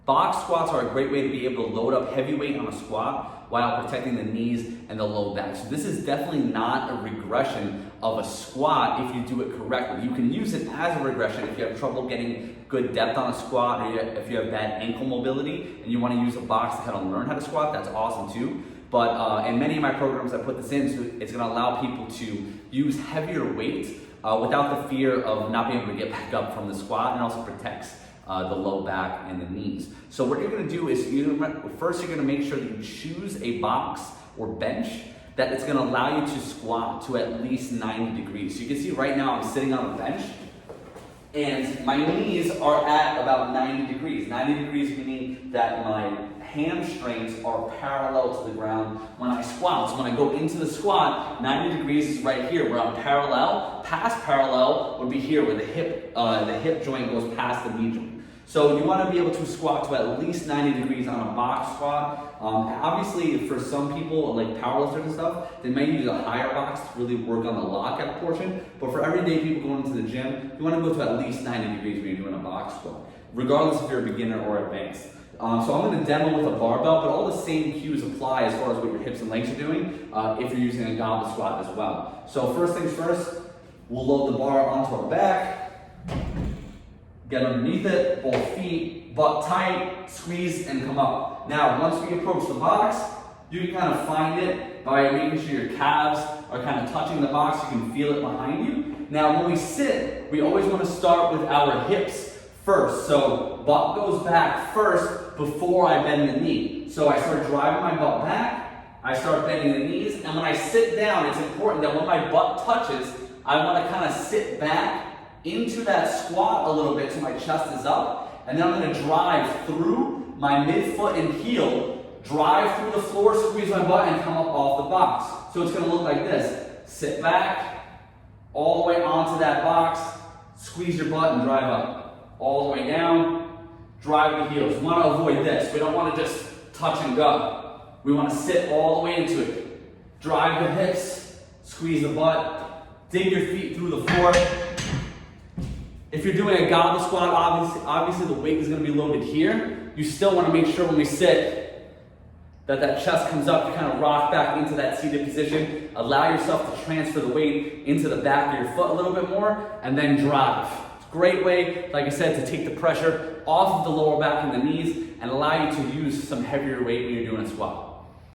Box squats are a great way to be able to load up heavy weight on a squat while protecting the knees and the low back. So this is definitely not a regression of a squat if you do it correctly. You can use it as a regression if you have trouble getting good depth on a squat, or if you have bad ankle mobility and you want to use a box to kind of learn how to squat. That's awesome too. But in many of my programs, I put this in, so it's going to allow people to use heavier weight without the fear of not being able to get back up from the squat, and also protects the low back and the knees. So what you're going to do is first you're going to make sure that you choose a box or bench that it's going to allow you to squat to at least 90 degrees. So you can see right now I'm sitting on a bench and my knees are at about 90 degrees. 90 degrees meaning that my hamstrings are parallel to the ground when I squat. So when I go into the squat, 90 degrees is right here where I'm parallel. Past parallel would be here where the hip joint goes past the knee joint. So you want to be able to squat to at least 90 degrees on a box squat. Obviously, for some people, like powerlifters and stuff, they may use a higher box to really work on the lockout portion. But for everyday people going into the gym, you want to go to at least 90 degrees when you're doing a box squat, regardless if you're a beginner or advanced. So I'm going to demo with a barbell, but all the same cues apply as far as what your hips and legs are doing if you're using a goblet squat as well. So first things first, we'll load the bar onto our back. Get underneath it, both feet, butt tight, squeeze, and come up. Now, once we approach the box, you can kind of find it by making sure your calves are kind of touching the box. You can feel it behind you. Now, when we sit, we always want to start with our hips first. So, butt goes back first before I bend the knee. So I start driving my butt back, I start bending the knees, and when I sit down, it's important that when my butt touches, I want to kind of sit back into that squat a little bit so my chest is up, and then I'm going to drive through my midfoot and heel, drive through the floor, squeeze my butt, and come up off the box. So it's going to look like this. Sit back, all the way onto that box, squeeze your butt and drive up. All the way down, drive the heels. We want to avoid this. We don't want to just touch and go. We want to sit all the way into it. Drive the hips, squeeze the butt, dig your feet through the floor. If you're doing a goblet squat, obviously the weight is going to be loaded here. You still want to make sure when we sit that chest comes up. You kind of rock back into that seated position. Allow yourself to transfer the weight into the back of your foot a little bit more, and then drive. It's a great way, like I said, to take the pressure off of the lower back and the knees and allow you to use some heavier weight when you're doing a squat.